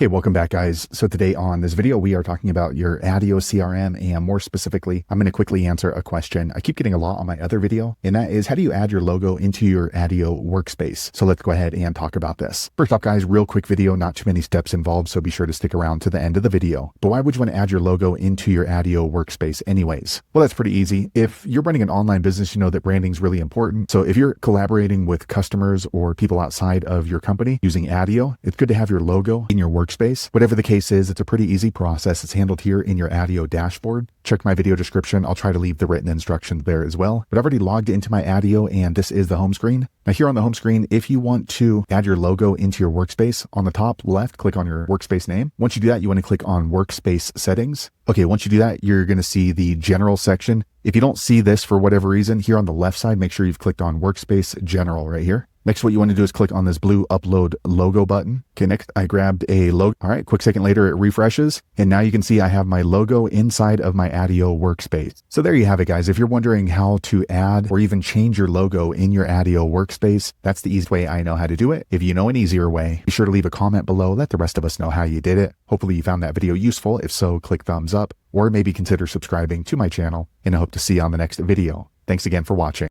Hey, welcome back, guys. So today on this video, we are talking about your Attio CRM, and more specifically, I'm going to quickly answer a question I keep getting a lot on my other video, and that is, how do you add your logo into your Attio Workspace? So let's go ahead and talk about this. First off, guys, real quick video, not too many steps involved, so be sure to stick around to the end of the video. But why would you want to add your logo into your Attio Workspace anyways? Well, that's pretty easy. If you're running an online business, you know that branding is really important. So if you're collaborating with customers or people outside of your company using Attio, it's good to have your logo in your workspace. Whatever the case is, it's a pretty easy process. It's handled here in your Attio dashboard. Check my video description. I'll try to leave the written instructions there as well. But I've already logged into my Attio, and this is the home screen. Now here on the home screen, if you want to add your logo into your workspace, on the top left, click on your workspace name. Once you do that, you want to click on Workspace Settings. Okay, once you do that, you're going to see the General section. If you don't see this for whatever reason, here on the left side, make sure you've clicked on Workspace General right here. Next, what you want to do is click on this blue Upload Logo button. Okay, next I grabbed a logo. All right, quick second later, it refreshes. And now you can see I have my logo inside of my Attio Workspace. So there you have it, guys. If you're wondering how to add or even change your logo in your Attio Workspace, that's the easiest way I know how to do it. If you know an easier way, be sure to leave a comment below. Let the rest of us know how you did it. Hopefully you found that video useful. If so, click thumbs up or maybe consider subscribing to my channel, and I hope to see you on the next video. Thanks again for watching.